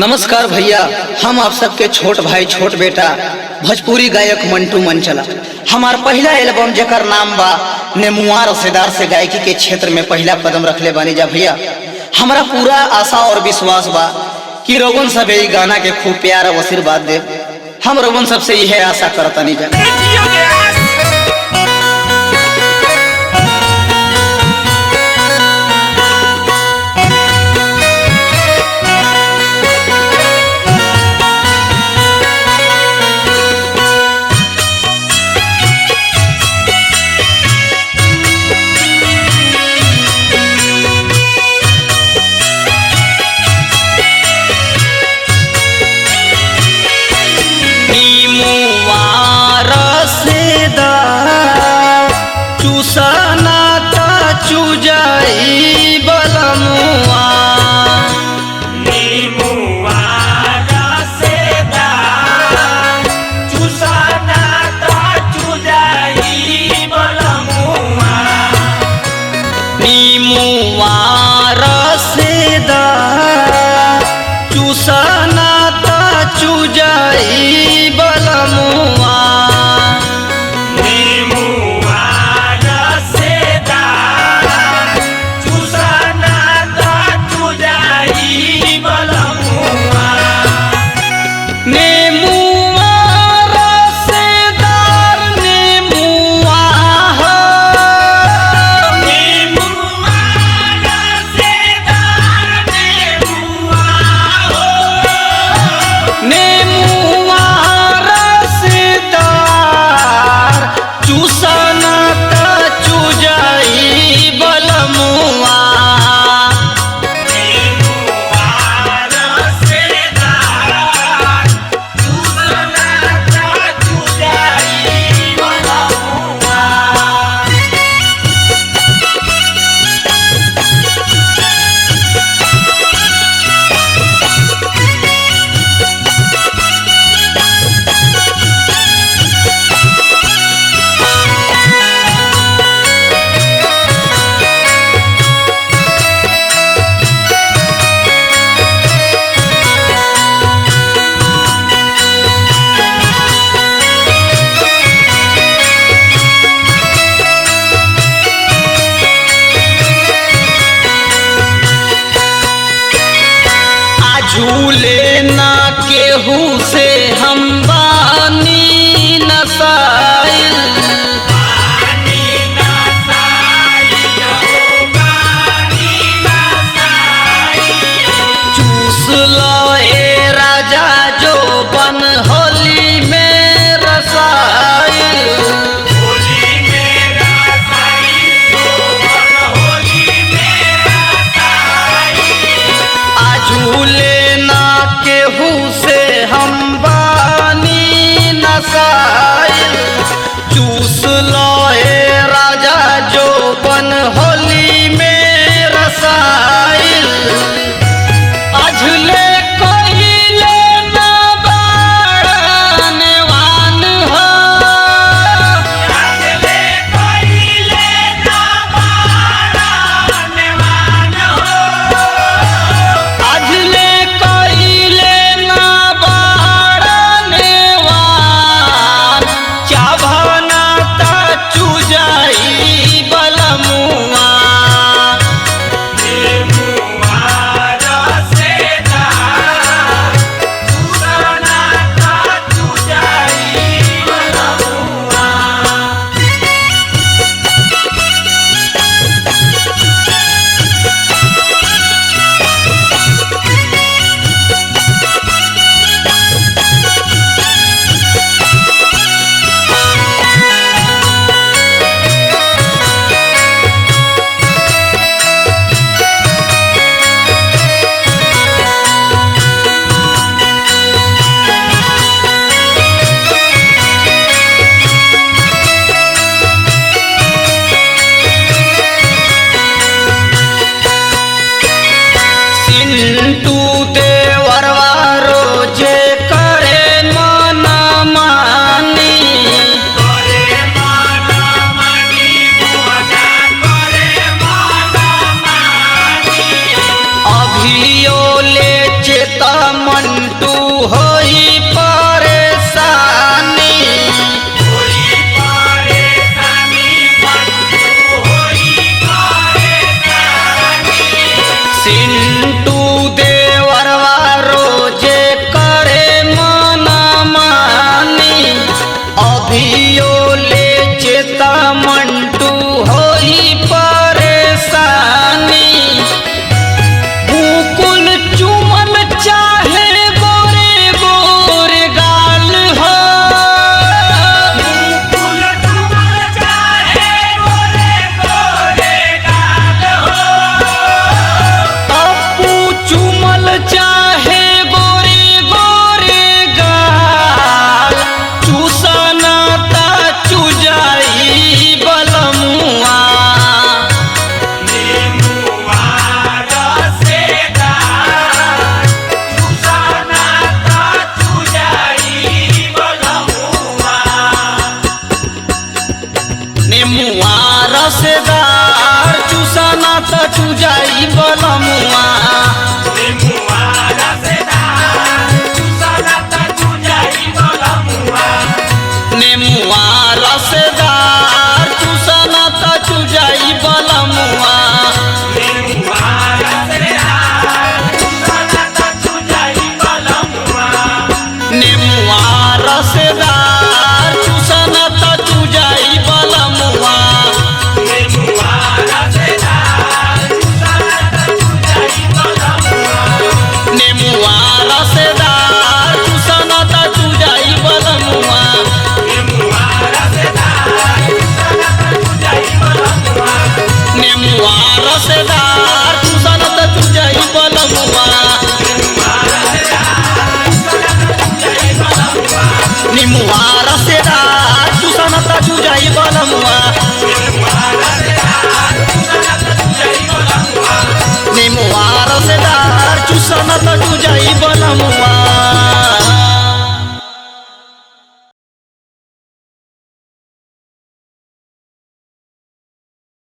नमस्कार भैया, हम आप सबके छोट भाई छोट बेटा भोजपुरी गायक मंटू मंचला। हमार पहला एल्बम जेकर नाम बा नेमुआ रसेदार से गायकी के क्षेत्र में पहला कदम रखले बानी जा भैया। हमारा पूरा आशा और विश्वास बा कि रोगन सब ये गाना के खूब प्यार और आशीर्वाद दे। हम रोगन सबसे यह आशा करतानी जा। झूले ना केहू से हम बानी नसाइल, चूस लो ए राजा जो बन होली में रसाइल। झूले केहू से हम बानी नसाइल, चूस लो ए राजा जो बन होली में रसाइल। अझले कोइले ना बाड़नवान हो, अझले कोइले ना बाड़नवान हो, अझले चुजाई बलमुआ नेमुआ रसेदार चूसना त चुजाई बलमुआ नेमुआ रसेदार चूसना त चुजाई बलमुआ नेमुआ रसेदार चूसना त चुजाई बलमुआ नेमुआ रसेदार चूसना त चुजाई बलमुआ नेमुआ रसेदार चूसना त चुजाई बलमुआ नेमुआ रसेदार चूसना त चुजाई बलमुआ